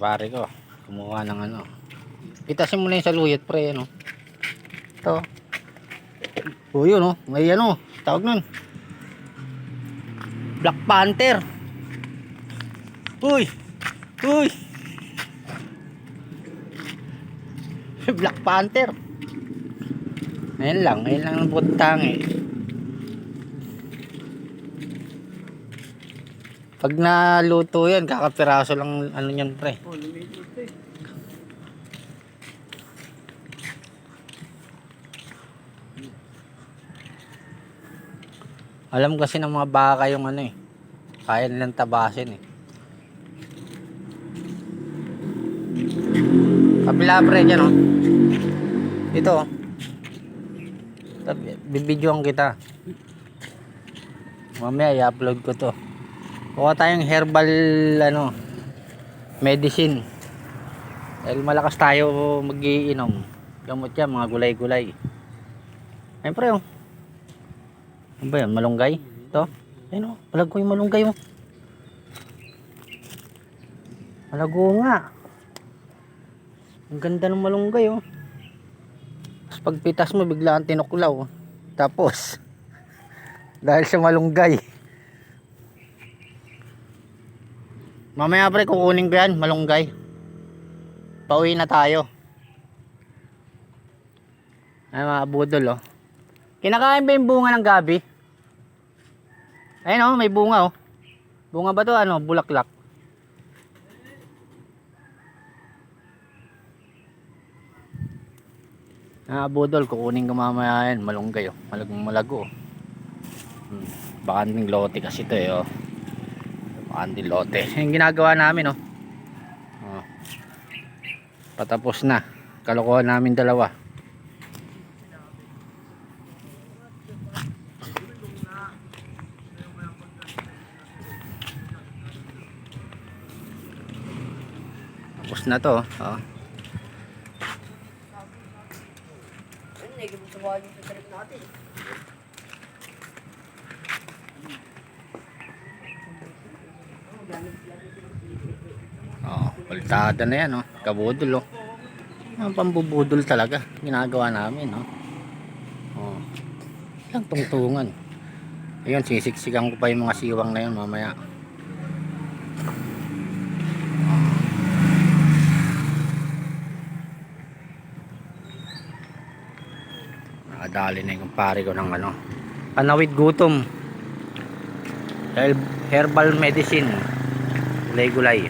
pare ko. Kumuha ng ano. Pitasin mo na yung saluyot pre, ano. Ito. O yun, oh. May ano, tawag nun. Black Panther. Uy. Uy. Black Panther. Ayun lang ang buntang eh. Pag naluto yan, kakapiraso lang ano yan pre. Oh, lumiliit eh. Alam kasi ng mga baka yung ano eh. Kaya nilang tabasin eh. Kapila pre dyan oh. Ito oh. Bibidyoan kita. Mamaya i-upload ko to. Kuha tayong herbal ano, medicine. Dahil malakas tayo mag-iinom. Gamot yan, mga gulay-gulay. Ayun pre oh. Ano ba yan? Malunggay? Ito? Ayun oh. Palago yung malunggay oh. Palago nga. Ang ganda ng malunggay oh. Tapos pagpitas mo bigla ang tinuklaw. Tapos dahil sa malunggay. Mamaya pre kukunin ko yan, malunggay. Pauwi na tayo. Ay mga budol oh. Kinakain ba yung bunga ng gabi? Ayun oh, may bunga oh. Bunga ba to ano? Bulaklak. Budol, kukunin ko mamaya yan, malunggay oh. Malago oh. Bakanding lote kasi ito eh oh. Bakanding lote. Yung ginagawa namin oh. Patapos na. Kalokohan namin dalawa. Tapos na to oh. Oh, paltada na yan oh. Kabudol oh. Ang pambubudol talaga ginagawa namin oh. Oh. Lang tungtungan. Ayun, sisiksikan ko pa yung mga siwang na yun mamaya. Nakadali na yung pare ko ng ano, panawid gutom dahil herbal medicine, gulay-gulay.